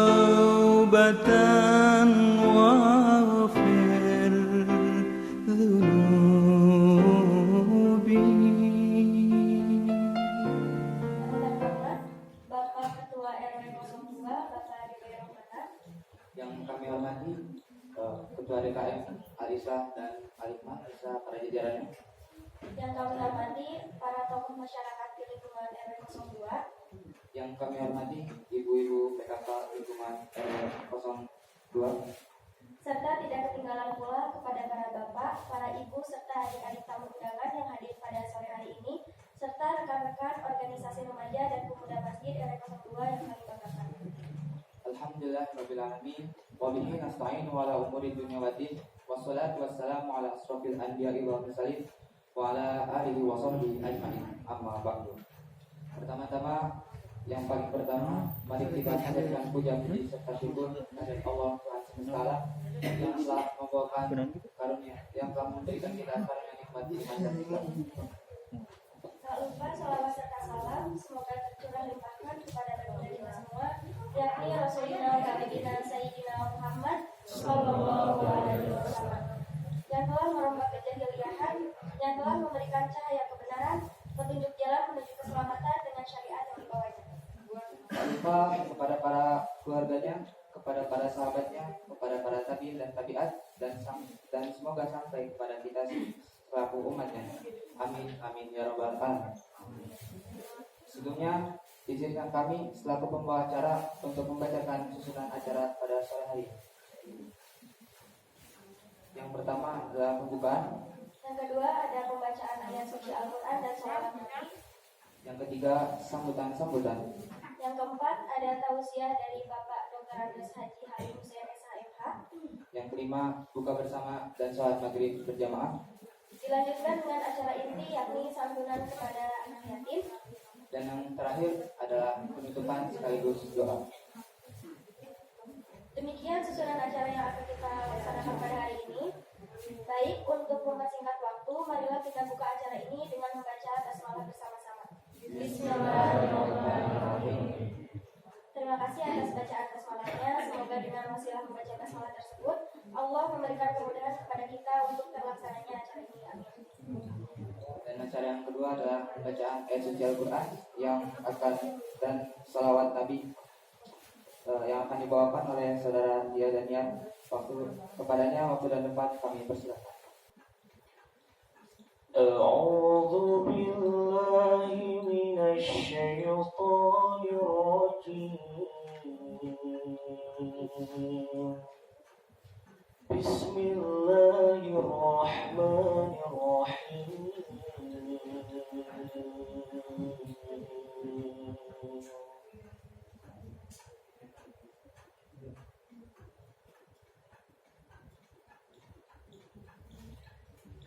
توبة واغفر ذنوبي. Bapak Ketua RW 02 Bapak Dede Rohmana. Yang kami hormati Ketua DKM Arisa dan Alikma beserta para jajarannya. Yang kami hormati para tokoh masyarakat di lingkungan RW 02. Yang kami hormati ibu-ibu PKK lingkungan RW 02. Serta tidak ketinggalan pula kepada para bapak, para ibu serta adik-adik tamu undangan yang hadir pada sore hari ini, serta rekan-rekan organisasi remaja dan pemuda masjid RW 02 yang kami banggakan. Alhamdulillah rabbil alamin wa bihi nasta'in wa ala umuri dunya waddin wassalatu wassalamu ala asrofil anbiya'i wal mursalin wa ala alihi wa sahbihi ajma'in. Amma ba'du. Pertama-tama, yang paling pertama, mari kita hadirkan puja-puji serta syukur kepada Allah Tuhan semesta alam yang telah membawakan karunia, yang telah memberikan kita karunia nikmat iman dan Islam. Tak lupa salawat serta salam semoga tercurah limpahkan kepada baginda kita semua, yakni Rasulullah Baginda Sayyidina Muhammad Sallallahu Alaihi Wasallam, yang telah merombak kejahiliahan, yang telah memberikan cahaya kebenaran, petunjuk jalan menuju keselamatan dengan syariat yang dibawanya. Tak lupa kepada para keluarganya, kepada para sahabatnya, kepada para tabi'in dan tabi'at, dan semoga sampai kepada kita selaku umatnya. Amin amin ya rabbal alamin. Sebelumnya izinkan kami selaku pembawa acara untuk membacakan susunan acara pada sore hari. Yang pertama adalah pembukaan. Yang kedua ada pembacaan ayat suci Al-Quran dan sholawat Nabi. Yang ketiga sambutan. Yang keempat ada tausiah dari Bapak Dr. Andes Haji Halim Hussein SHMH. Yang kelima buka bersama dan sholat maghrib berjamaah. Dilanjutkan dengan acara inti yakni santunan kepada anak yatim. Dan yang terakhir adalah penutupan sekaligus doa. Demikian susunan acara yang akan kita laksanakan pada hari ini. Baik, untuk mempersingkat waktu, marilah kita buka acara ini dengan membaca basmalah bersama-sama. Bismillahirrahmanirrahim. Terima kasih atas bacaan basmalahnya. Semoga dengan wasilah membaca basmalah tersebut, Allah memberikan kemudahan kepada kita untuk terlaksananya acara ini. Amin. Dan acara yang kedua adalah bacaan ayat suci Al-Quran yang akan dan salawat Nabi yang akan dibawakan oleh saudara Dia dan Yan. Kepadanya waktu dan tempat kami persilakan. A'udzu billahi minasy syaithanir rajim. Bismillahirrahmanirrahim.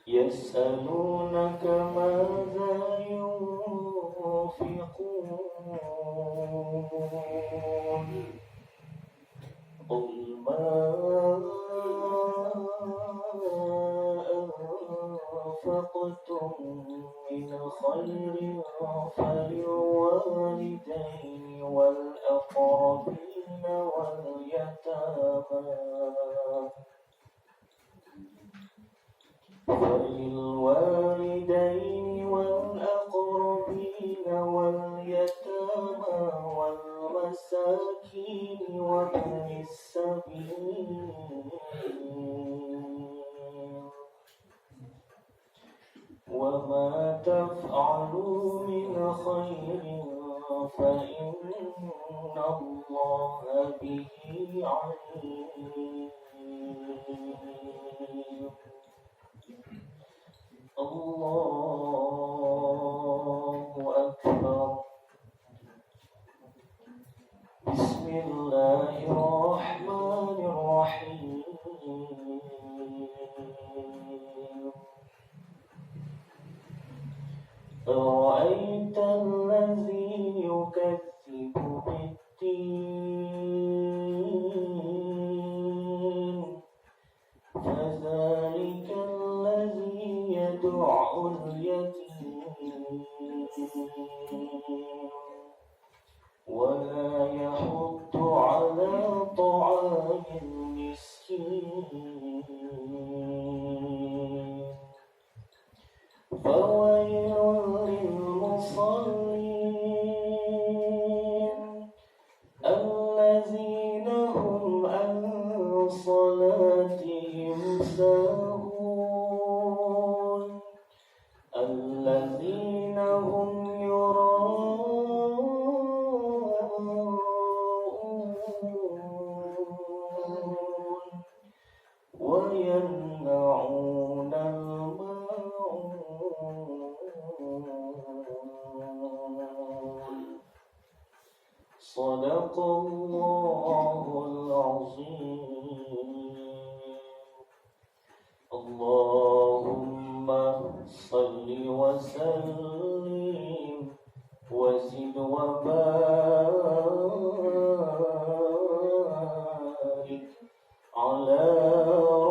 يسألونك ماذا ينفقون قل ما أنفقتم من خير فللوالدين والأقربين واليتامى والمساكين وابن السبيل وما تفعلوا من خير فإن الله به عليم. الله أكبر. بسم الله الرحمن الرحيم. أرأيت الذي يكذب بالدين فذلك الذي يدع اليتيم ولا إنهم يراءون ويمنعون الماعون صدق الله العظيم. اللهم صل وسلم وزد وبارك على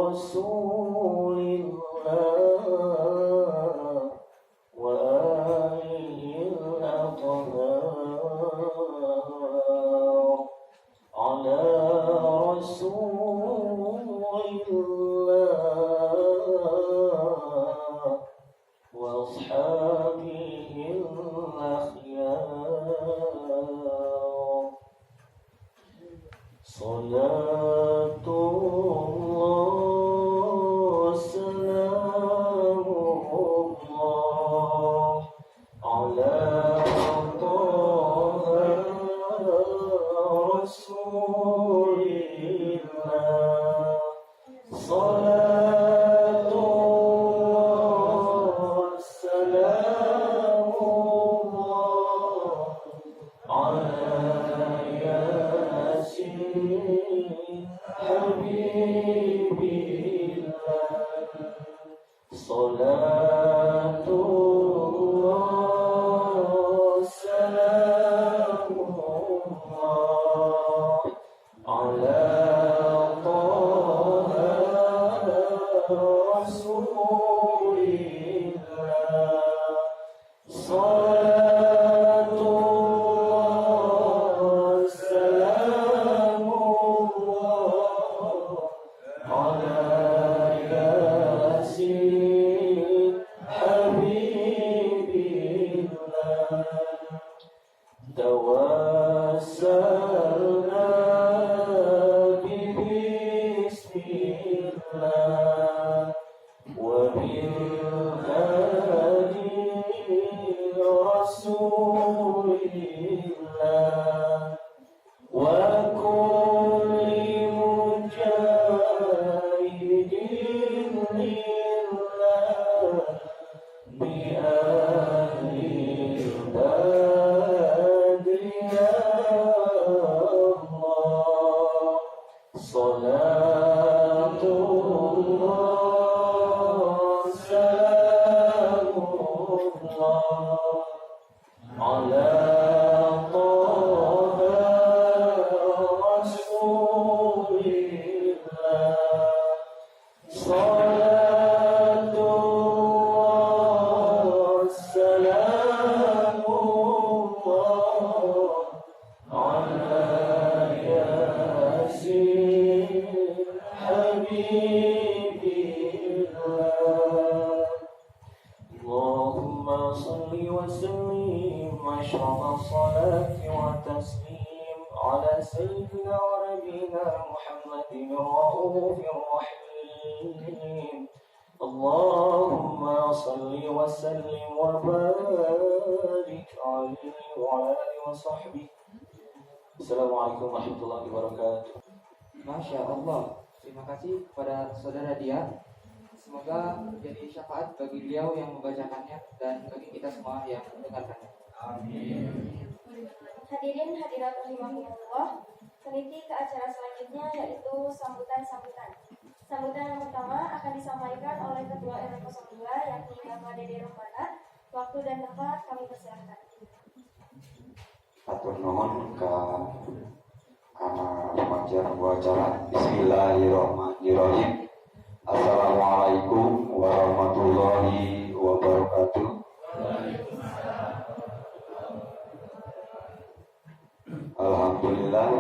رسول الله وآله الأطهار على رسول الله وأصحابه الأخيار صلاة الله سلام الله على طه رسول الله صلاة الله سلام الله على ياسين حبيب الله صلاة الله سلام الله على طه رسول الله صلاة الله سلام الله على ياسين حبيب الله توسلنا ببسم الله وبالهادي رسول الله وكل مجاهد لله بأهل البدر يا الله صلاة الله سلام الله على طه رسول الله صلاة الله سلام الله على ياسين حبيب الله اللهم صل وسلم أشرف الصلاة والتسليم على سيدنا ونبينا محمد الرؤوف الرحيم اللهم صل وسلم وبارك عليه وعلى آله وصحبه. Assalamualaikum warahmatullahi wabarakatuh. Masya Allah. Terima kasih kepada saudara Dia. Semoga menjadi syafaat bagi beliau yang membacakannya dan bagi kita semua yang mendengarkannya. Amin. Hadirin hadirat rahimakumullah, meniti ke acara selanjutnya yaitu sambutan-sambutan. Sambutan yang pertama akan disampaikan oleh Ketua RW 02 yakni Bapak Dede Rombana. Waktu dan tempat kami persilahkan. Atur nuhun ka pembaca acara. Bismillahirrahmanirrahim. Assalamualaikum warahmatullahi wabarakatuh. Alhamdulillah,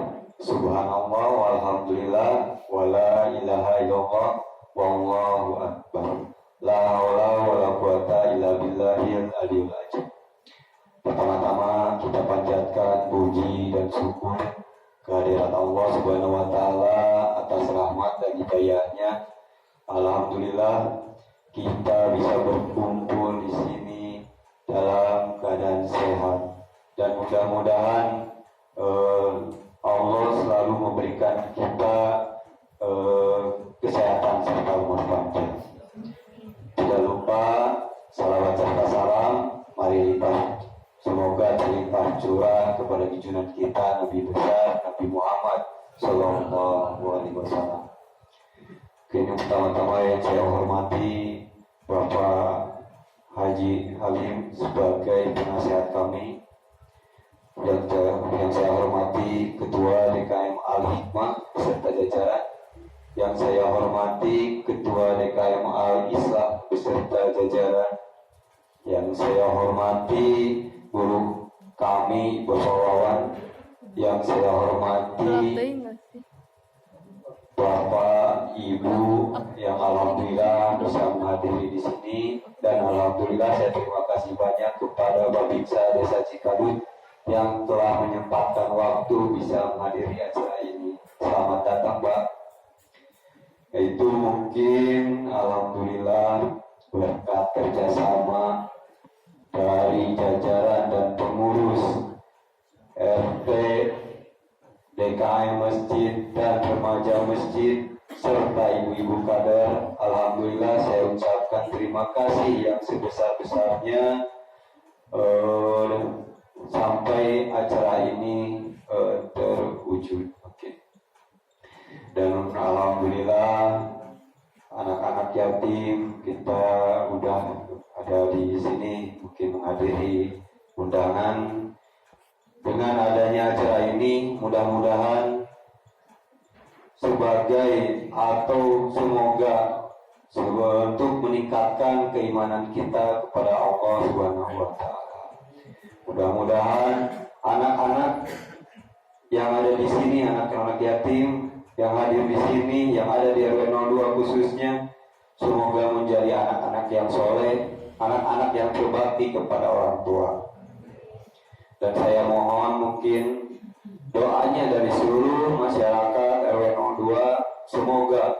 subhanallah, walhamdulillah, wala ilaha illallah, wallahu akbar. La haula wala quwata illa billahil aliyil azim. Pertama-tama kita panjatkan puji dan syukur kehadirat Allah Subhanahu wa taala atas rahmat dan hidayahnya. Alhamdulillah kita bisa berkumpul di sini dalam mudah-mudahan Allah selalu memberikan kita kesehatan serta umur panjang. Tidak lupa salawat serta salam mari limpah, semoga terlimpah curah kepada junjungan kita Nabi besar Nabi Muhammad Sallallahu Alaihi Wasallam. Kini pertama-tama yang saya hormati Bapak Haji Halim sebagai penasihat kami, yang saya hormati Ketua DKM Al-Hikmah beserta jajaran, yang saya hormati Ketua DKM Al-Islam beserta jajaran, yang saya hormati guru kami Bapak Wawan, yang saya hormati Bapak Ibu yang alhamdulillah bisa menghadiri di sini, dan alhamdulillah saya terima kasih banyak kepada Babinsa Desa Cikadut yang telah menyempatkan waktu bisa menghadiri acara ini. Selamat datang, Pak. Itu mungkin alhamdulillah berkat kerjasama dari jajaran dan pengurus RT, DKM Masjid dan Remaja Masjid serta ibu-ibu kader. Alhamdulillah saya ucapkan terima kasih yang sebesar-besarnya sampai acara ini terwujud. Dan alhamdulillah anak-anak yatim kita udah ada di sini mungkin menghadiri undangan. Dengan adanya acara ini mudah-mudahan sebagai atau semoga untuk meningkatkan keimanan kita kepada Allah Subhanahu wa taala. Mudah-mudahan anak-anak yang ada di sini, anak-anak yatim yang hadir di sini, yang ada di RW 02 khususnya, semoga menjadi anak-anak yang soleh, anak-anak yang berbakti kepada orang tua. Dan saya mohon mungkin doanya dari seluruh masyarakat RW 02, semoga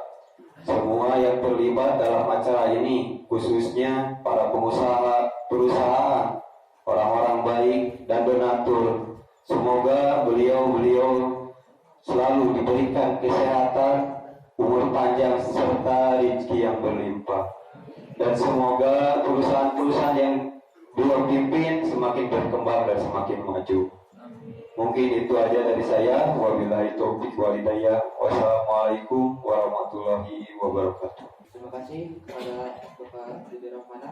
semua yang terlibat dalam acara ini, khususnya para pengusaha, perusahaan, orang-orang baik dan donatur, semoga beliau-beliau selalu diberikan kesehatan, umur panjang serta rezeki yang berlimpah. Dan semoga perusahaan-perusahaan yang beliau pimpin semakin berkembang dan semakin maju. Mungkin itu aja dari saya. Wabillahi taufiq wal hidayah. Wassalamualaikum warahmatullahi wabarakatuh. Terima kasih kepada Bapak Didi Rahmana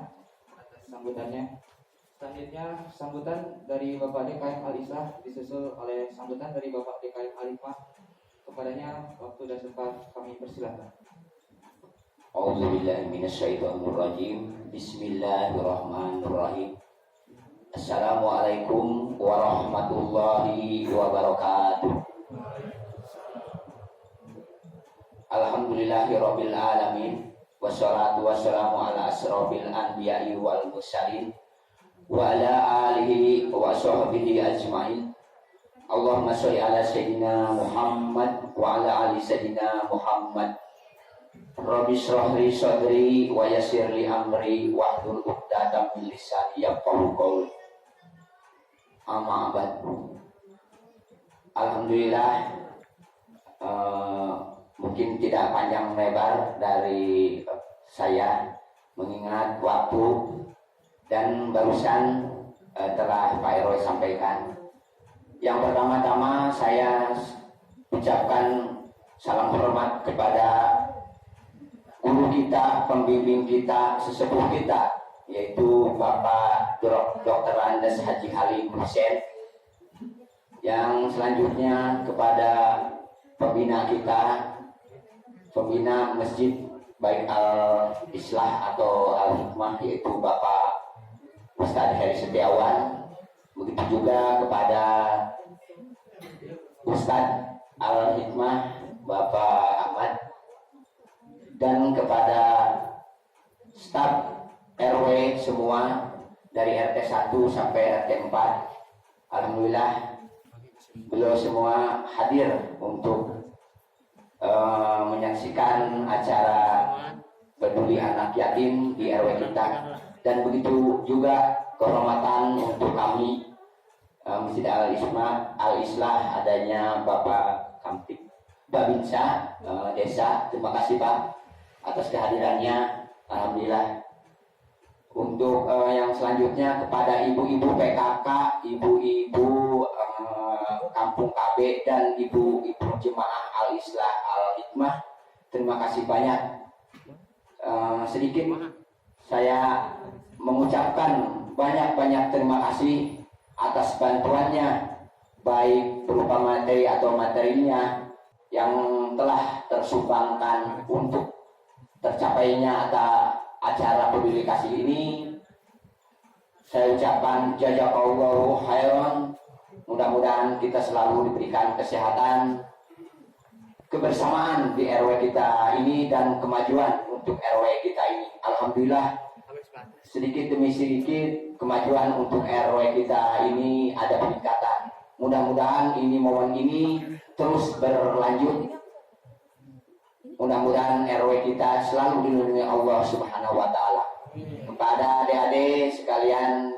atas sambutannya. Selanjutnya sambutan dari Bapak DKM Al-Islah disusul oleh sambutan dari Bapak DKM Al-Hikmah. Kepadanya waktu dan tempat kami persilakan. A'udzubillahi minasyaitonirrajim. Bismillahirrahmanirrahim. Assalamualaikum warahmatullahi wabarakatuh. Alhamdulillahirabbil alamin. Wassalatu wassalamu ala asrofil anbiya'i wal mursalin wa ala alihi wa sahbihi ajmain. Allahumma sholli ala sayyidina Muhammad wa ala ali sayyidina Muhammad. Rabbi shrah li sadri wa yassir li amri wahlul 'uqdatam min lisani yafqahu qawli. Amma ba'd. Alhamdulillah, mungkin tidak panjang lebar dari saya mengingat waktu dan barusan telah Pak Roy sampaikan. Yang pertama-tama saya ucapkan salam hormat kepada guru kita, pembimbing kita, sesepuh kita, yaitu Bapak Dr. Andes Haji Halim Hussein. Yang selanjutnya kepada pembina kita, pembina masjid baik Al-Islah atau Al-Hikmah, yaitu Bapak Ustadz Heri Setiawan. Begitu juga kepada Ustadz Al-Hikmah Bapak Ahmad, dan kepada staf RW semua dari RT 1 sampai RT 4. Alhamdulillah beliau semua hadir untuk menyaksikan acara peduli anak yatim di RW kita. Dan begitu juga kehormatan untuk kami Masjid Al-Islah adanya Bapak Kamtib Babinsa Desa. Terima kasih Pak atas kehadirannya. Alhamdulillah. Untuk yang selanjutnya kepada ibu-ibu PKK, ibu-ibu Kampung KB dan ibu-ibu Jemaah Al-Islah Al-Hikmah, terima kasih banyak. Sedikit saya mengucapkan banyak-banyak terima kasih atas bantuannya, baik berupa materi atau materinya yang telah tersumbangkan untuk tercapainya acara peduli kasih ini. Saya ucapkan jazakallahu khairan. Mudah-mudahan kita selalu diberikan kesehatan, kebersamaan di RW kita ini dan kemajuan untuk RW kita ini. Alhamdulillah, sedikit demi sedikit kemajuan untuk RW kita ini ada peningkatan. Mudah-mudahan momen ini terus berlanjut. Mudah-mudahan RW kita selalu dilindungi Allah Subhanahu wa Ta'ala. Kepada adik-adik sekalian,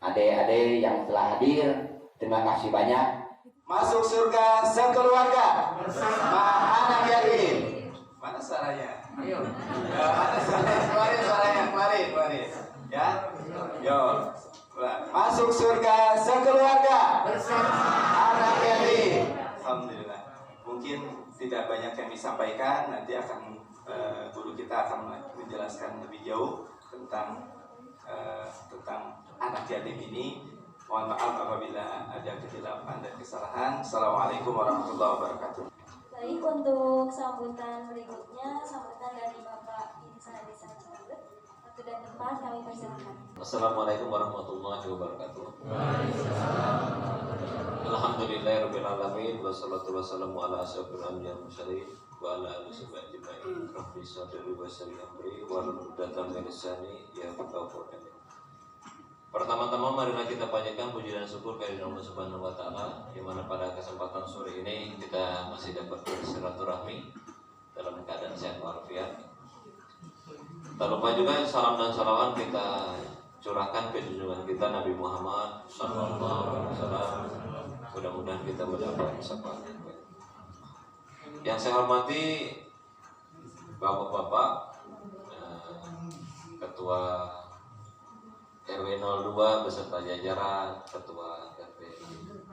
adik-adik yang telah hadir, terima kasih banyak. Masuk surga sekeluarga bersama anak yatim. Mana suaranya? Ayo. Ya, mana suaranya? Kemarin. Ya. Yo. Masuk surga sekeluarga bersama anak yatim. Alhamdulillah. Mungkin tidak banyak yang disampaikan, nanti akan guru kita akan menjelaskan lebih jauh tentang anak yatim ini. Mohon maaf apabila ada kehilafan dan kesalahan. Assalamualaikum warahmatullahi wabarakatuh. Baik, untuk sambutan berikutnya, sambutan dari Bapak Insan Desa Cirebut. Waktu dan tempat kami persilakan. Assalamualaikum warahmatullahi wabarakatuh. Alhamdulillahirabbil alamin wassalatu wassalamu ala asyrofil anbiya'i wal mursalin wa ala alihi wa ajmain. Rabbi shrah wa yassir li amri wahlul 'uqdatam min lisani yafqahu qawli. Pertama-tama marilah kita panjatkan puji dan syukur kehadirat Allah Subhanahu wa Ta'ala, di mana pada kesempatan sore ini kita masih dapat bersilaturahmi dalam keadaan sehat walafiat. Tak lupa juga salam dan salawat kita curahkan ke junjungan kita Nabi Muhammad SAW. Mudah-mudahan kita mendapat syafaat. Yang saya hormati Bapak-bapak, Ketua RW 02 beserta jajaran, Ketua RT,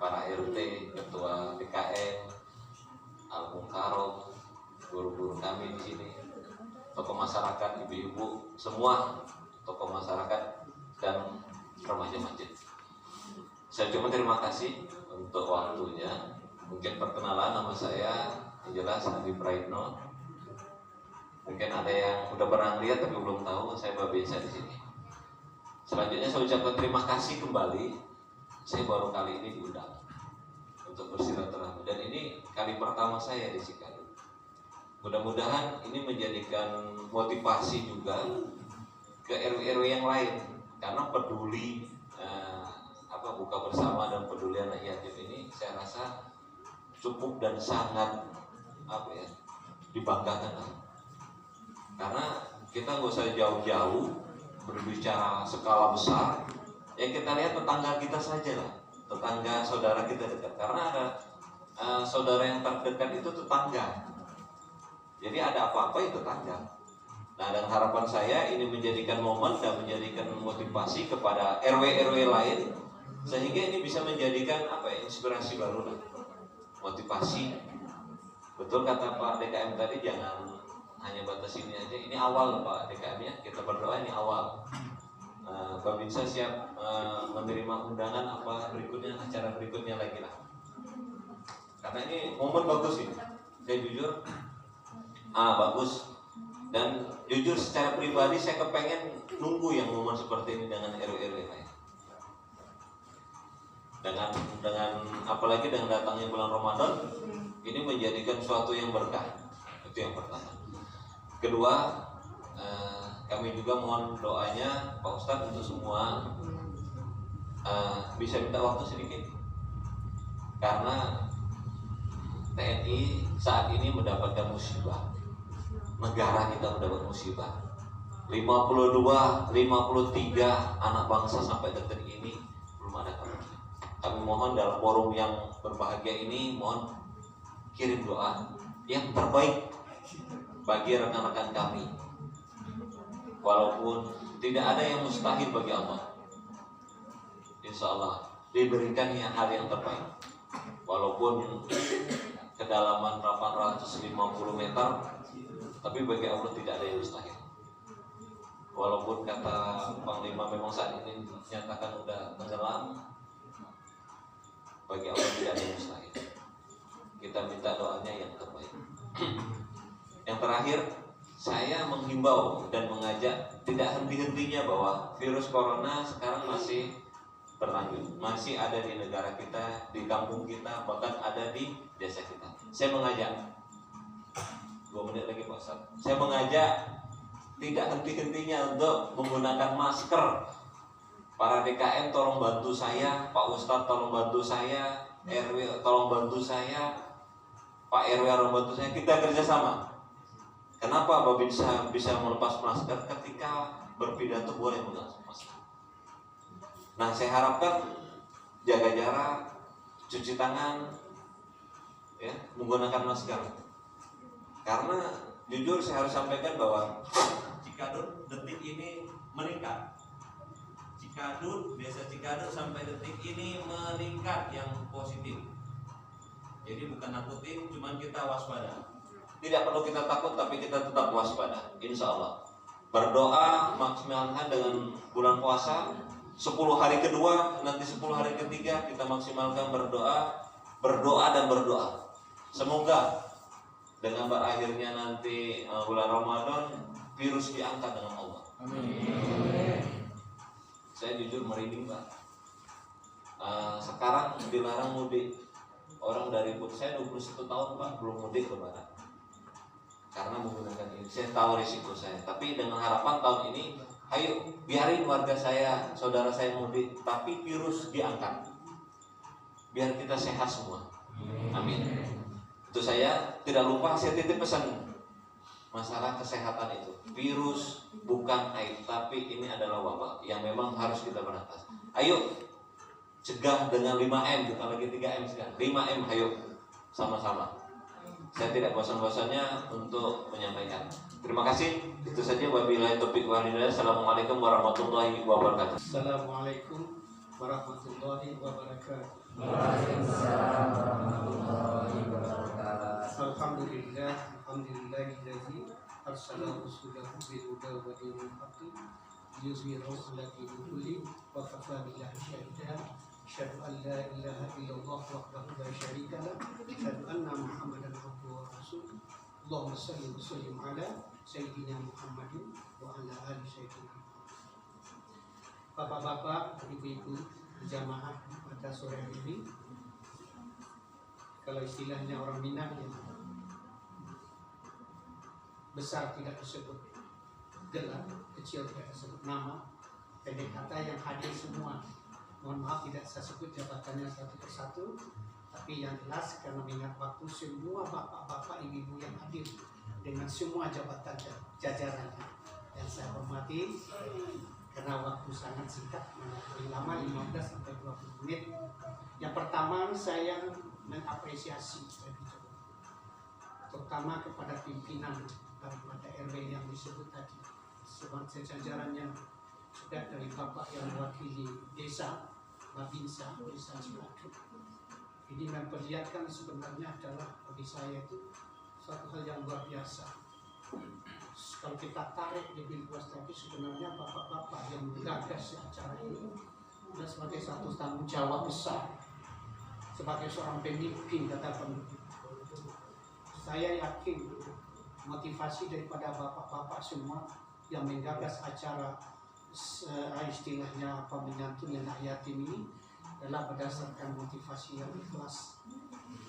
para RT, Ketua PKN, Al-Mukarram, guru-guru kami di sini, tokoh masyarakat, ibu-ibu, semua tokoh masyarakat dan remaja masjid. Saya cuma terima kasih untuk waktunya. Mungkin perkenalan, nama saya yang jelas Adi Praitno. Mungkin ada yang udah pernah lihat tapi belum tahu saya Babinsa di sini. Selanjutnya saya ucapkan terima kasih kembali. Saya baru kali ini diundang untuk bersilaturahmi dan ini kali pertama saya di Cikarang. Mudah-mudahan ini menjadikan motivasi juga ke RW-RW yang lain karena peduli buka bersama dan peduli anak yatim ini saya rasa cukup dan sangat dibanggakan. Karena kita nggak usah jauh-jauh berbicara skala besar, ya kita lihat tetangga kita saja lah, tetangga saudara kita dekat. Karena ada saudara yang terdekat itu tetangga. Jadi ada apa-apa itu tetangga. Nah, dan harapan saya ini menjadikan momen dan menjadikan motivasi kepada RW-RW lain sehingga ini bisa menjadikan inspirasi baru lah, motivasi. Betul kata Pak DKM tadi, jangan hanya batas ini aja. Ini awal Pak DKM ya, kita berdoa ini awal. Babinsa siap menerima undangan berikutnya, acara berikutnya lagi lah. Karena ini momen bagus ini. Saya jujur, bagus. Dan jujur secara pribadi saya kepengen nunggu yang momen seperti ini dengan RW-RW lain. Dengan apalagi dengan datangnya bulan Ramadan, ini menjadikan suatu yang berkah. Itu yang pertama. Kedua, kami juga mohon doanya Pak Ustadz untuk semua bisa minta waktu sedikit karena TNI saat ini mendapatkan musibah, negara kita mendapat musibah. 52, 53 anak bangsa sampai detik ini belum ada kabarnya. Kami mohon dalam forum yang berbahagia ini, mohon kirim doa yang terbaik bagi rekan-rekan kami. Walaupun tidak ada yang mustahil bagi Allah, insya Allah diberikan hal yang terbaik. Walaupun kedalaman 850 meter, tapi bagi Allah tidak ada yang mustahil. Walaupun kata Panglima memang saat ini dinyatakan udah tenggelam, bagi Allah tidak ada yang mustahil. Kita minta doanya yang terbaik. Yang terakhir, saya menghimbau dan mengajak tidak henti-hentinya bahwa virus corona sekarang masih berlanjut, masih ada di negara kita, di kampung kita, bahkan ada di desa kita. Saya mengajak 2 menit lagi Pak Ustaz. Saya mengajak tidak henti-hentinya untuk menggunakan masker. Para DKM tolong bantu saya, Pak Ustadz tolong bantu saya, RW tolong bantu saya, Pak RW tolong bantu saya. Kita kerjasama. Kenapa Babinsa bisa melepas masker ketika berpidato boleh melepas masker? Nah, saya harapkan jaga jarak, cuci tangan, ya, menggunakan masker. Karena jujur saya harus sampaikan bahwa Cikadut detik ini meningkat. Desa Cikadut sampai detik ini meningkat yang positif. Jadi bukan nakutin, cuman kita waspada. Tidak perlu kita takut, tapi kita tetap waspada. Insya Allah. Berdoa maksimalkan dengan bulan puasa. 10 hari kedua, nanti 10 hari ketiga kita maksimalkan berdoa dan berdoa. Semoga dengan berakhirnya nanti bulan Ramadan, virus diangkat dengan Allah. Amin. Saya jujur merinding Pak. Sekarang dilarang mudik. Orang dari saya 21 tahun Pak belum mudik lebaran. Karena menggunakan ini. Saya tahu risiko saya. Tapi dengan harapan tahun ini, ayo biarin warga saya, saudara saya mudik, tapi virus diangkat. Biar kita sehat semua. Amin. Itu saya tidak lupa, saya titip pesan masalah kesehatan itu. Virus bukan aib, tapi ini adalah wabah yang memang harus kita berantas. Ayo cegah dengan 5M, bukan lagi 3M sekarang. 5M, ayo sama-sama. Saya tidak bosan-bosannya untuk menyampaikan. Terima kasih. Itu saja. Wabillahi taufiq wal hidayah. Assalamualaikum warahmatullahi wabarakatuh. Assalamualaikum warahmatullahi wabarakatuh. Waalaikumsalam warahmatullahi wabarakatuh. Alhamdulillah, alhamdulillahillazi arsala rasulahu bil huda wa dinil haqqi liyuzhirahu 'ala dini kulli wa kafa billahi shahidan. Asyhadu an la ilaha illallah wahdahu la syarika lah, asyhadu anna Muhammadan abduhu wa rasuluh. Allahumma shalli wa sallim ala sayyidina Muhammadin wa ala ali sayyidina Muhammad. Bapak-bapak, ibu-ibu, jamaah pada sore ini, kalau istilahnya orang Minang ya, besar tidak disebut gelar, kecil tidak disebut nama, pendek kata yang hadir semua. Mohon maaf tidak saya sebut jabatannya satu persatu, tapi yang jelas karena minat waktu semua bapak-bapak ibu-ibu yang hadir dengan semua jabatan jajarannya yang saya hormati, karena waktu sangat singkat, paling lama 15 sampai 20 menit. Yang pertama saya mengapresiasi terutama kepada pimpinan daripada RW yang disebut tadi, sebab sejajarannya sudah dari bapak yang mewakili desa Babinsa, desa Cikadut. Ini memperlihatkan sebenarnya adalah bagi saya itu suatu hal yang luar biasa. Kalau kita tarik lebih luas lagi, sebenarnya bapak-bapak yang menggagas acara ini adalah sebagai satu tanggung jawab besar sebagai seorang pemimpin kata pemimpin. Saya yakin motivasi daripada bapak-bapak semua yang menggagas acara istilahnya menyantuni anak yatim ini adalah berdasarkan motivasi yang ikhlas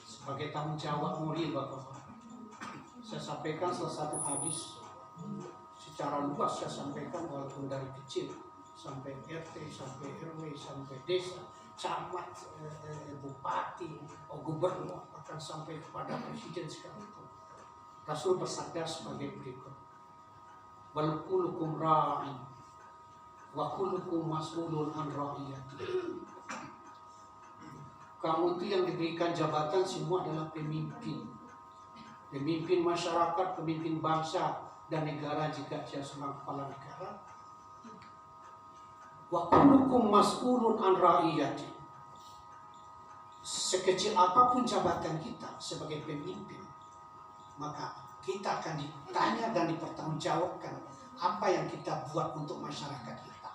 sebagai tanggung jawab mulia bapak-bapak. Saya sampaikan salah satu hadis secara luas, saya sampaikan walaupun dari kecil sampai RT, sampai RW, sampai desa, camat, bupati, gubernur, bahkan sampai kepada presiden sekalipun. Rasul bersabda sebagai berikut: wal kullukum ra'in wa kullukum mas'ulun an ra'iyati. Kamu itu yang diberikan jabatan semua adalah pemimpin. Pemimpin masyarakat, pemimpin bangsa dan negara jika dia seorang kepala negara. Wa kullukum mas'ulun an ra'iyati. Sekecil apapun jabatan kita sebagai pemimpin, maka kita akan ditanya dan dipertanggungjawabkan apa yang kita buat untuk masyarakat kita.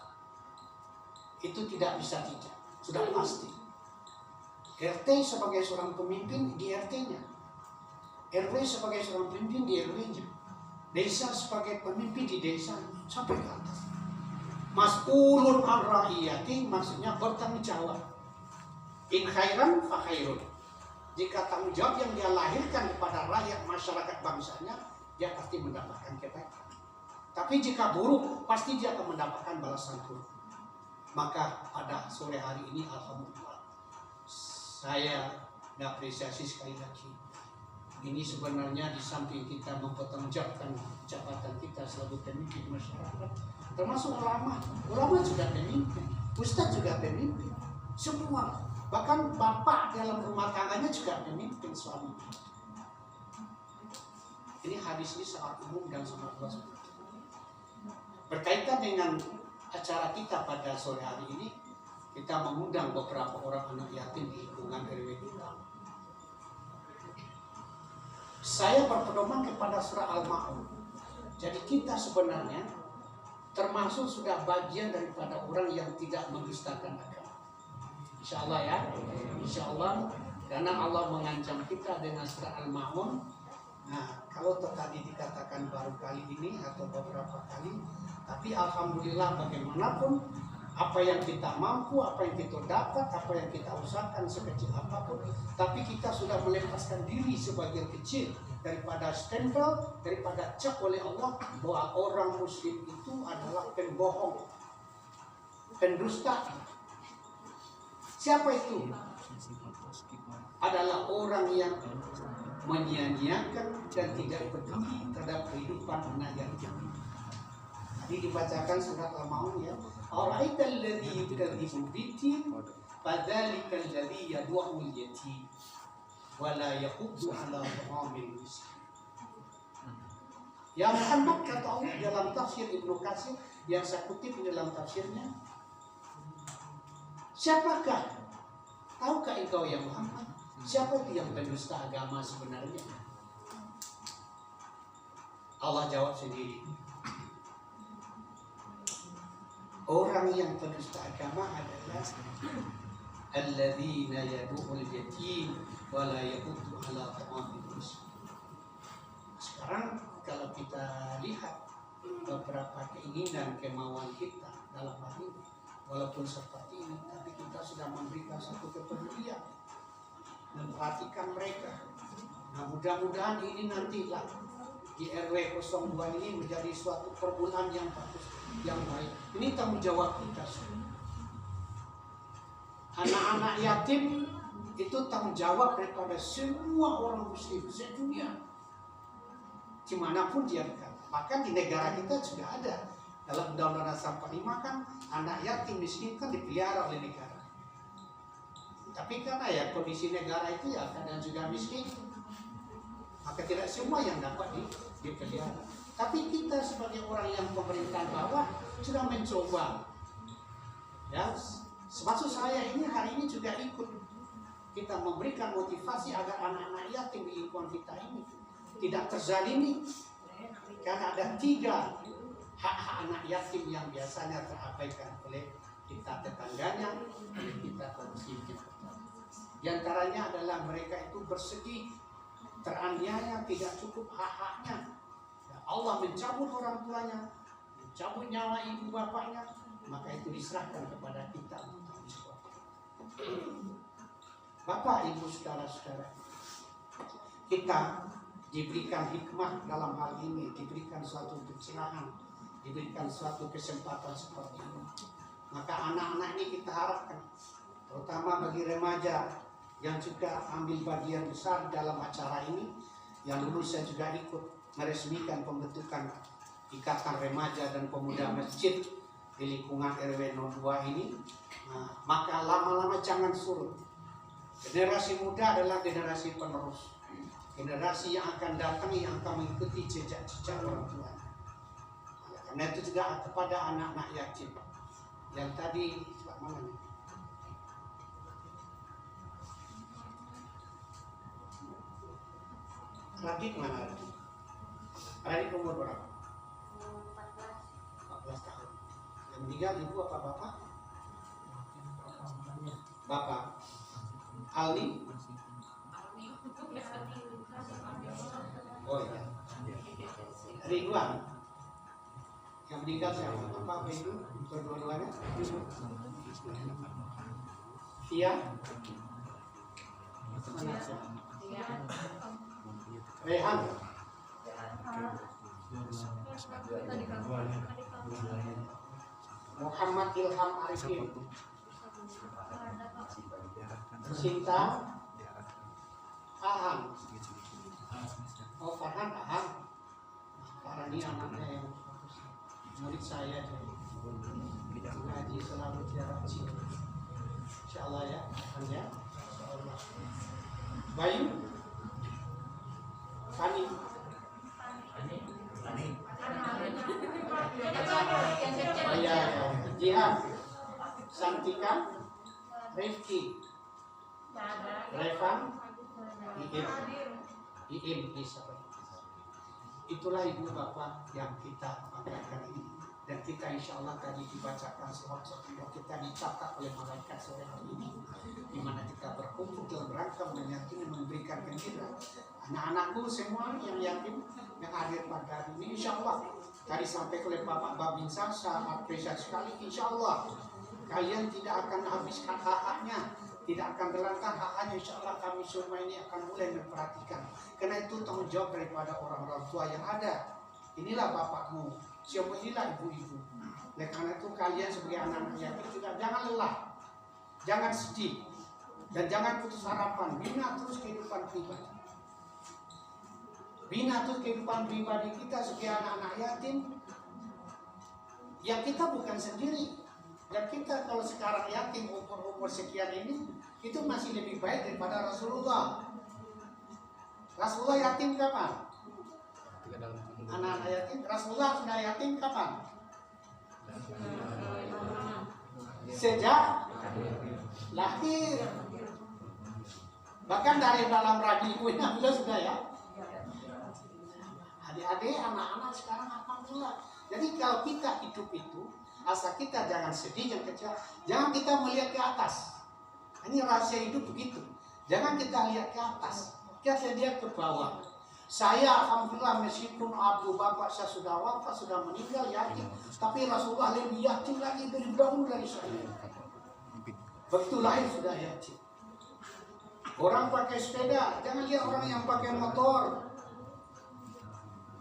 Itu tidak bisa tidak, sudah pasti. RT sebagai seorang pemimpin di RT-nya, RW sebagai seorang pemimpin di RW-nya, desa sebagai pemimpin di desa, sampai ke atas. Mas'ulun an ra'iyati maksudnya bertanggung jawab. In khairan fa khairun. Jika tanggung jawab yang dia lahirkan kepada rakyat masyarakat bangsanya, dia pasti mendapatkan kebaikan. Tapi jika buruk, pasti dia akan mendapatkan balasan buruk. Maka pada sore hari ini alhamdulillah saya mengapresiasi sekali lagi. Ini sebenarnya di samping kita mempertanggungjawabkan jabatan kita sebagai pemimpin masyarakat, termasuk ulama. Ulama juga pemimpin, ustadz juga pemimpin, semua. Bahkan bapak dalam rumah tangganya juga pemimpin suami. Ini hadis ini sangat umum dan sangat luas. Berkaitan dengan acara kita pada sore hari ini, kita mengundang beberapa orang anak yatim di lingkungan RW kita. Saya berpedoman kepada surah Al-Ma'un. Jadi kita sebenarnya termasuk sudah bagian daripada orang yang tidak mendustakan agama. Insya Allah ya, insya Allah, karena Allah mengancam kita dengan surah Al-Ma'un. Nah, kalau tadi dikatakan baru kali ini atau beberapa kali, tapi alhamdulillah bagaimanapun apa yang kita mampu, apa yang kita dapat, apa yang kita usahakan sekecil apapun, tapi kita sudah melepaskan diri sebagian kecil daripada stempel, daripada cap oleh Allah bahwa orang muslim itu adalah pembohong, pendusta. Siapa itu? Adalah orang yang menyia-nyiakan dan tidak peduli terhadap kehidupan anak yatim. Tadi dibacakan surat Al-Ma'un ya. Ara'aital ladzi yukadzibu bid-din fadzalika alladzi yad'ul yatim wa la yahuddu 'ala ta'amil miskin. Ya Muhammad, kata Allah dalam tafsir Ibnu Katsir yang saya kutip dalam tafsirnya, siapakah? Tahukah engkau ya Muhammad? Siapa itu yang pendusta agama sebenarnya? Allah jawab sendiri. Orang yang pendusta agama adalah alladzina yad'ul yatim wa la yahuddu 'ala ta'amil miskin. Sekarang kalau kita lihat beberapa keinginan kemauan kita dalam hal ini, walaupun seperti ini, tapi kita sudah memberikan satu kepedulian, memperhatikan mereka. Nah, mudah-mudahan ini nantilah di RW 02 ini menjadi suatu perbulan yang bagus, yang baik. Ini tanggung jawab kita semua. Anak-anak yatim itu tanggung jawab daripada semua orang muslim sedunia, dimanapun dia berada. Bahkan di negara kita juga ada. Dalam Undang-Undang Dasar 45 kan anak yatim miskin kan dipelihara oleh negara. Tapi karena ya kondisi negara itu ya kadang juga miskin, maka tidak semua yang dapat dipelihara. Tapi kita sebagai orang yang pemerintahan bawah sudah mencoba. Ya, maksud saya ini hari ini juga ikut kita memberikan motivasi agar anak-anak yatim di lingkungan kita ini tidak terzalimi. Karena ada 3 hak-hak anak yatim yang biasanya terabaikan oleh kita tetangganya, oleh kita kaum muslimin. Di antaranya adalah mereka itu bersedih, teraniaya, tidak cukup hak-haknya. Allah mencabut orang tuanya, mencabut nyawa ibu bapaknya, maka itu diserahkan kepada kita untuk menjawab. Bapak, ibu, saudara-saudara, kita diberikan hikmah dalam hal ini, diberikan suatu pencerahan, diberikan suatu kesempatan seperti ini. Maka anak-anak ini kita harapkan, terutama bagi remaja yang juga ambil bagian besar dalam acara ini, yang dulu saya juga ikut meresmikan pembentukan Ikatan Remaja dan Pemuda Masjid di lingkungan RW 02 ini. Nah, maka lama-lama jangan surut. Generasi muda adalah generasi penerus, generasi yang akan datang yang akan mengikuti jejak-jejak orang tua. Karena itu juga kepada anak-anak yatim yang tadi mana nih? Radit mana Radit? Radit umur berapa? 14 tahun. Yang meninggal ibu apa bapak? Bapak. Aldi? Oh iya. Ridwan. Yang meninggal siapa? Bapak apa ibu? Berdua-duanya? Tia? Mana siapa? Rehan. Muhammad Ilham Arifin. Sinta Aham. Oh Farhan Aham. Karena ini anaknya yang murid saya ngaji selalu jarak kecil. Insyaallah ya, ya. Insyaallah. Bayu Fani. Oh iya, Jihan, Santika, Rifki, Revan, Iim, bisa. Itulah ibu bapak yang kita banggakan ini. Dan kita insya Allah tadi dibacakan surat kita dicatat oleh malaikat sore hari ini, di mana kita berkumpul dalam rangka meyakini memberikan gembira anak-anakku semua yang yatim yang hadir pada hari ini. Insya Allah tadi sampai oleh Bapak Babinsa sangat apresiasi sekali. Insya Allah kalian tidak akan habiskan hak-haknya, tidak akan terlantar hak-haknya. Insya Allah kami semua ini akan mulai memperhatikan, karena itu tanggung jawab daripada orang-orang tua yang ada. Inilah bapakmu, siapa inilah ibu-ibu. Oleh karena itu kalian sebagai anak-anak yatim juga jangan lelah, jangan sedih, dan jangan putus harapan. Bina terus kehidupan pribadi. Bina terus kehidupan pribadi kita sebagai anak-anak yatim. Ya kita bukan sendiri. Dan kita kalau sekarang yatim umur sekian ini, itu masih lebih baik daripada Rasulullah. Rasulullah yatim kapan? Anak-anak yatim. Rasulullah sudah yatim kapan? Sejak lahir. Bahkan dari dalam rahim ibunya sudah ya. Adik-adik, anak-anak sekarang alhamdulillah. Jadi kalau kita hidup itu, asal kita jangan sedih, jangan kecewa, jangan kita melihat ke atas. Ini rahasia hidup begitu. Jangan kita lihat ke atas, kita lihat ke bawah. Saya alhamdulillah meskipun abu bapak saya sudah wafat, sudah meninggal yatim, tapi Rasulullah lebih yatim lagi dari dahulu dari saya. Begitu lahir sudah yatim. Orang pakai sepeda, jangan lihat orang yang pakai motor.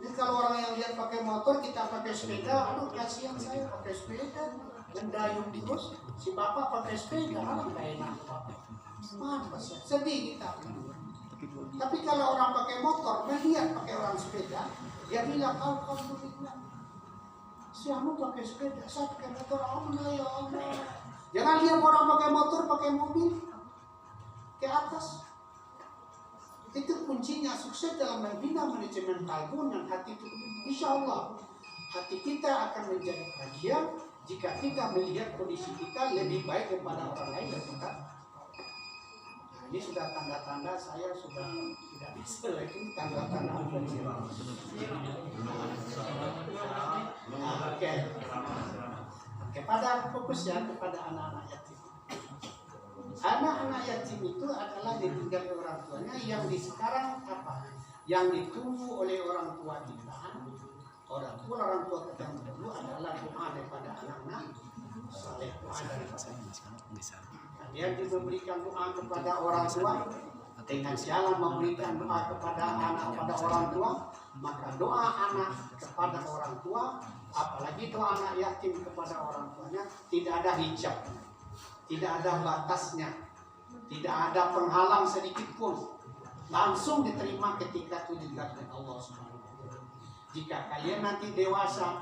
Jadi kalau orang yang lihat pakai motor, kita pakai sepeda, aduh kasihan saya pakai sepeda, mendayung terus. Si bapak pakai sepeda, aduh gak enak bapak. Mana sedih kita. Tapi kalau orang pakai motor, melihat pakai orang sepeda, dia bilang, alhamdulillah, siamu pakai sepeda, saya pakai motor, alhamdulillah ya Allah. Jangan lihat orang pakai motor, pakai mobil ke atas. Itu kuncinya sukses dalam membina manajemen kalbu dan hati itu. Insya Allah hati kita akan menjadi bahagia jika kita melihat kondisi kita lebih baik daripada orang lain dan kita. Nah, ini sudah tanda-tanda saya sudah tidak bisa lagi tanda-tanda apa sih? Oke. Kepada fokus ya kepada anak-anak yatim. Anak-anak yatim itu adalah ditinggal orang tuanya yang di sekarang apa? Yang ditunggu oleh orang tua kita. Orang tua kita yang dulu adalah doa daripada anak-anak saleh. Kalian memberikan doa kepada orang tua dengan jalan memberikan doa kepada anak pada orang tua, maka doa anak kepada orang tua, apalagi doa anak yatim kepada orang tuanya tidak ada hijab. Tidak ada batasnya, tidak ada penghalang sedikit pun, langsung diterima ketika itu dikatakan Allah SWT. Jika kalian nanti dewasa,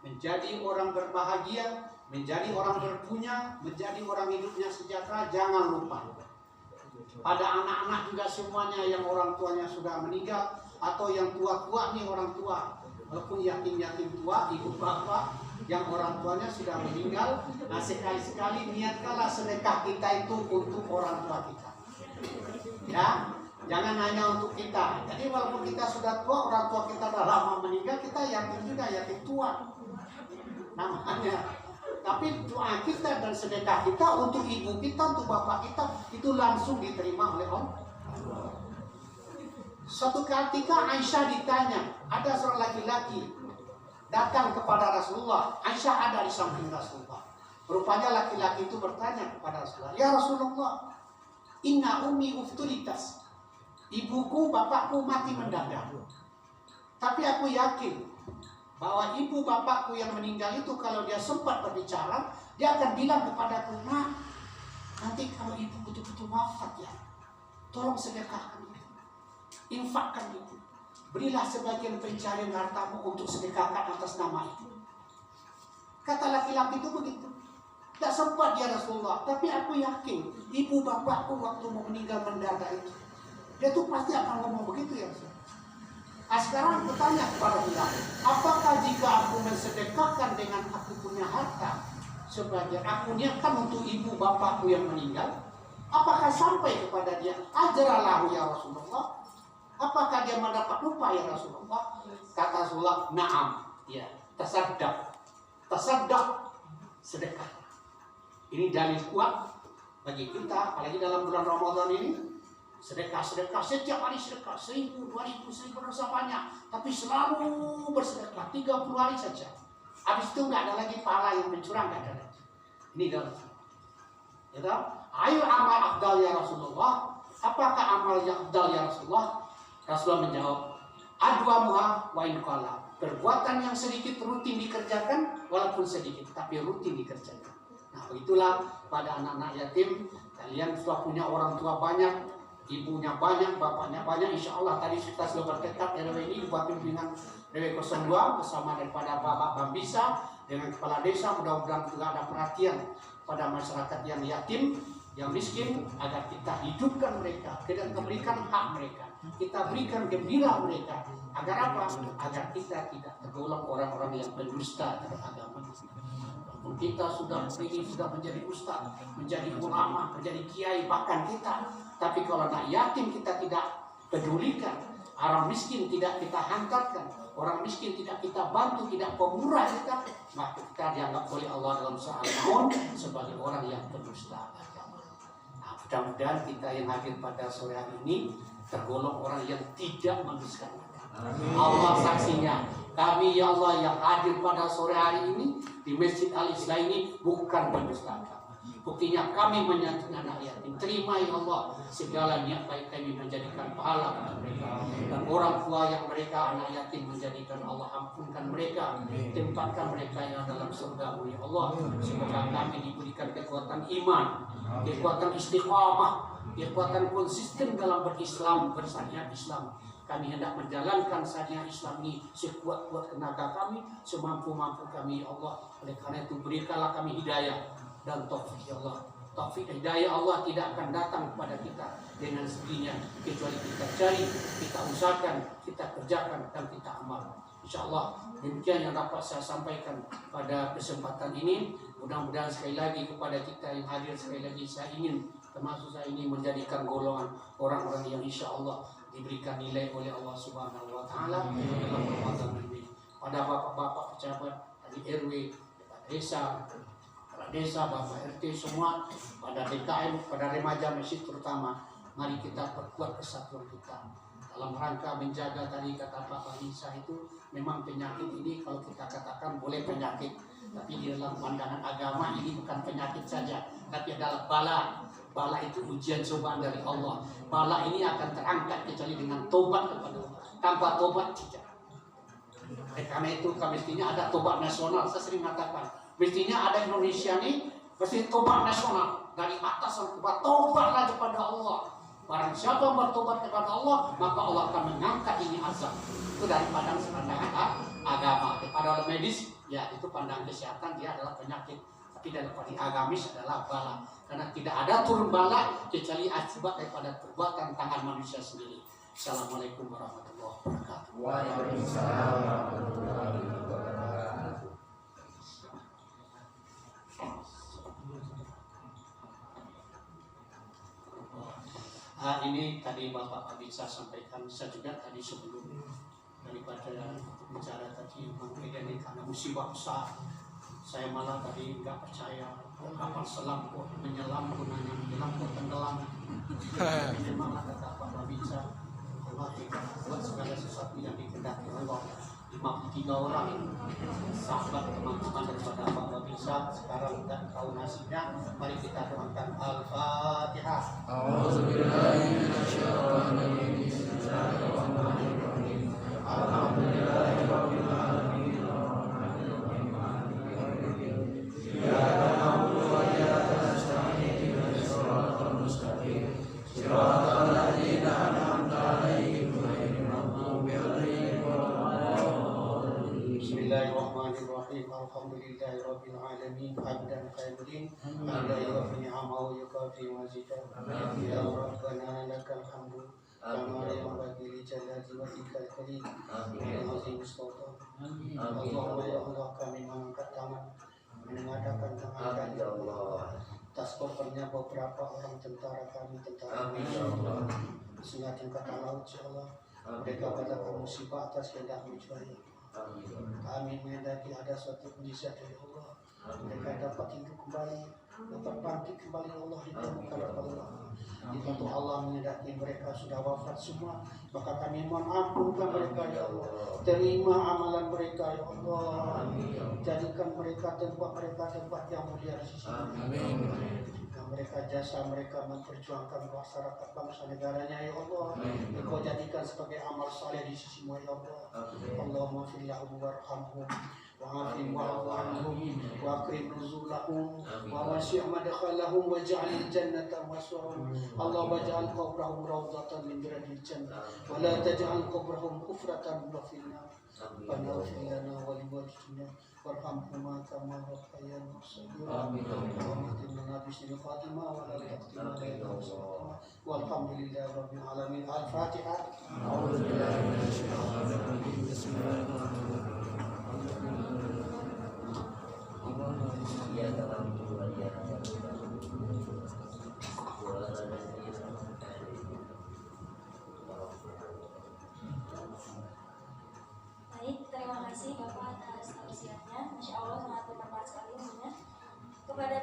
menjadi orang berbahagia, menjadi orang berpunya, menjadi orang hidupnya sejahtera, jangan lupa pada anak-anak juga semuanya yang orang tuanya sudah meninggal, atau yang tua-tua nih orang tua, walaupun yatim-yatim tua, ibu bapak yang orang tuanya sudah meninggal. Nah, sekali-sekali niatkanlah sedekah kita itu untuk orang tua kita, ya, jangan hanya untuk kita. Jadi walaupun kita sudah tua, orang tua kita sudah lama meninggal, kita yatim juga, yatim tua namanya. Tapi doa kita dan sedekah kita untuk ibu kita, untuk bapak kita, itu langsung diterima oleh Allah. Suatu ketika Aisyah ditanya, ada seorang laki-laki datang kepada Rasulullah. Aisyah ada di samping Rasulullah. Rupanya laki-laki itu bertanya kepada Rasulullah, "Ya Rasulullah, inna ummi uftulitas." Ibuku, bapakku mati mendadak. Tapi aku yakin bahwa ibu bapakku yang meninggal itu kalau dia sempat berbicara, dia akan bilang kepadaku, "Nak, nanti kalau ibu betul-betul wafat ya, tolong sedekahkan itu, infakkan itu, berilah sebagian pencarian hartamu untuk sedekahkan atas nama itu." Kata laki-laki itu begitu. Tak sempat ya Rasulullah, tapi aku yakin ibu bapakku waktu mau meninggal mendadak itu, dia tuh pasti akan ngomong begitu ya Rasulullah. Nah, sekarang bertanya kepada dia, apakah jika aku mensedekahkan dengan aku punya harta sebagian aku niatkan untuk ibu bapakku yang meninggal, apakah sampai kepada dia ajralahu ya Rasulullah? Apakah dia mendapat upah ya Rasulullah? Kata Rasulullah, na'am, ya, tasaddaq, sedekah. Ini dalil kuat bagi kita, apalagi dalam bulan Ramadan ini. Sedekah, setiap hari sedekah, 1.000, 2.000, 1.000 dosa banyak, tapi selalu bersedekah 30 hari saja. Habis itu nggak ada lagi pahala yang mencurang, nggak ada lagi. Ini dalam. Ya, ayo amal afdal ya Rasulullah. Apakah amal yang afdal ya Rasulullah? Rasulullah menjawab, adwamuha wa in qalla. Perbuatan yang sedikit rutin dikerjakan, walaupun sedikit, tapi rutin dikerjakan. Nah, begitulah pada anak-anak yatim, kalian sudah punya orang tua banyak, ibunya banyak, bapaknya banyak, insya Allah tadi kita sudah bertekad RW ini buat pimpinan RW 02 bersama daripada Bapak Bambisa dengan kepala desa, mudah-mudahan juga ada perhatian pada masyarakat yang yatim, yang miskin, agar kita hidupkan mereka, kita berikan hak mereka, kita berikan gembira mereka, agar apa? Agar kita tidak tergolong orang-orang yang berdusta terhadap agama. Kita sudah menjadi ustaz, menjadi ulama, menjadi kiai, bahkan kita. Tapi kalau anak yatim kita tidak pedulikan, orang miskin tidak kita hantarkan, orang miskin tidak kita bantu, tidak pemurah kita, maka kita dianggap oleh Allah dalam soal maun sebagai orang yang berdusta agama. Nah, mudah-mudahan kita yang hadir pada sore hari ini tergolong orang yang tidak mendustakan agama. Allah saksinya, kami ya Allah yang hadir pada sore hari ini di Masjid Al-Islah ini bukan berdusta agama. Buktinya kami menyantuni anak yatim. Terima ya Allah segala niat baik kami menjadikan pahala untuk mereka. Dan orang tua yang mereka anak yatim menjadikan Allah ampunkan mereka. Tempatkan mereka yang dalam surga-Mu ya Allah. Semoga kami diberikan kekuatan iman, kekuatan istiqamah, kekuatan konsisten dalam berislam, bersyariat Islam. Kami hendak menjalankan syariat Islam ini sekuat-kuat tenaga kami, semampu-mampu kami ya Allah. Oleh karena itu berikanlah kami hidayah dan taufik ya Allah. Taufik hidayah Allah tidak akan datang kepada kita dengan sendirinya, kecuali kita cari, kita usahakan, kita kerjakan, dan kita amal. InsyaAllah demikian yang dapat saya sampaikan pada kesempatan ini. Mudah-mudahan sekali lagi kepada kita yang hadir, sekali lagi saya ingin, termasuk saya ini menjadikan golongan orang-orang yang insyaAllah diberikan nilai oleh Allah Subhanahu Wa Taala dalam Ramadan ini. Pada bapak-bapak pejabat dari RW, desa, Bapak RT semua, pada DKM, pada remaja masjid terutama, mari kita perkuat kesatuan kita dalam rangka menjaga tadi kata Pak Bambisa itu. Memang penyakit ini kalau kita katakan boleh penyakit, tapi di dalam pandangan agama ini bukan penyakit saja, tapi adalah bala. Bala itu ujian cobaan dari Allah. Bala ini akan terangkat kecuali dengan tobat kepada Allah. Tanpa tobat tidak. Karena itu mestinya ada tobat nasional. Saya sering mengatakan, mestinya ada Indonesia ini mesti tobat nasional dari atas sampai bawah. Tobatlah kepada Allah. Barang siapa yang bertobat kepada Allah, maka Allah akan mengangkat ini azab. Itu dari pandangan agama. Kepada orang medis, ya itu pandangan kesehatan, dia adalah penyakit. tidak dapat agamis adalah bala, karena tidak ada turun bala kecuali akibat daripada perbuatan tangan manusia sendiri. Assalamualaikum warahmatullahi wabarakatuh. Waalaikumsalam warahmatullahi wabarakatuh. Ini tadi Bapak Abisa sampaikan, saya juga tadi sebelum daripada bicara tadi mungkin ini karena musibah besar, saya malah tadi nggak percaya kapal selam kok menyelam gunanya menyelam kok tenggelam. Ini malah kata Pak Abisa, Allah tidak buat segala sesuatu yang dikehendaki Allah. 53 orang sahabat teman-teman daripada Pak Abisa sekarang tidak tahu nasibnya. Mari kita doakan Al-Fatihah. Bismillahirrahmanirrahim. Alhamdulillahirabbil alamin. Hamdan khamidin. Hamdan yuwafi ni'amahu yukafi mazidah. Ya Rabbana lakal hamdu kama yanbaghi li jalali wajhikal karim wa azim sultan. Allahumma ya Allah, kami mengangkat tangan mengadakan tangan ya Allah atas kopernya beberapa orang tentara kami, tentara Singa Angkatan Laut ya Allah. Mereka mendapatkan musibah atas kehendak-Mu ya Allah. Kami menghendaki ada suatu mujizat dari Allah. Mereka dapat hidup kembali, dapat bangkit kembali Allah ditemukan oleh Allah. Jika Allah menghendaki mereka sudah wafat semua, maka kami mohon ampunkan mereka ya Allah. Terima amalan mereka ya Allah. Jadikan mereka tempat yang mulia di sisi mereka, jasa mereka memperjuangkan masyarakat bangsa negaranya ya Allah. Engkau jadikan sebagai amal saleh di sisi-Mu ya Allah. Allahumma fir lahum warhamhum wa'afihim wa'fu anhum wa'akrim nuzulahum wa wasi' madkhalahum waj'alil jannata maswahum. Allahumma ij'al qabrahum rawdatan min riyadil jannah wa la taj'al qabrahum kufratan wa finnar. Waghfir lana wa liwalidina warhamhuma kama rabbayana shaghira. Allahumma bismil khatimah wa la taqtimah walhamdulillahi rabbil alamin. Al-Fatihah. A'udzubillahi minasyaitonir rajim. Bismillahirrahmanirrahim. Baik, terima kasih Bapak atas tausiahnya. Masya Allah sangat bermanfaat sekali sebenarnya. Kepada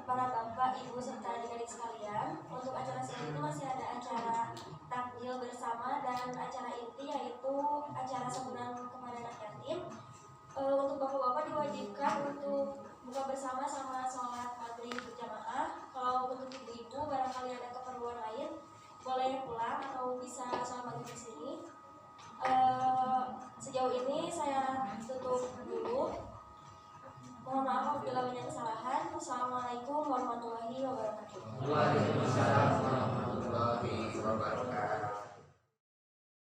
para bapak, ibu serta adik-adik sekalian, untuk acara siang itu masih ada acara takjil bersama dan acara inti yaitu acara santunan kepada anak yatim. Untuk bapak-bapak diwajibkan untuk buka bersama sama sholat maghrib berjamaah. Kalau untuk ibu-ibu barangkali ada keperluan lain boleh pulang atau bisa sholat maghrib di sini. Sejauh ini saya tutup dulu. Mohon maaf apabila banyak kesalahan. Wassalamualaikum warahmatullahi wabarakatuh. Waalaikumsalam.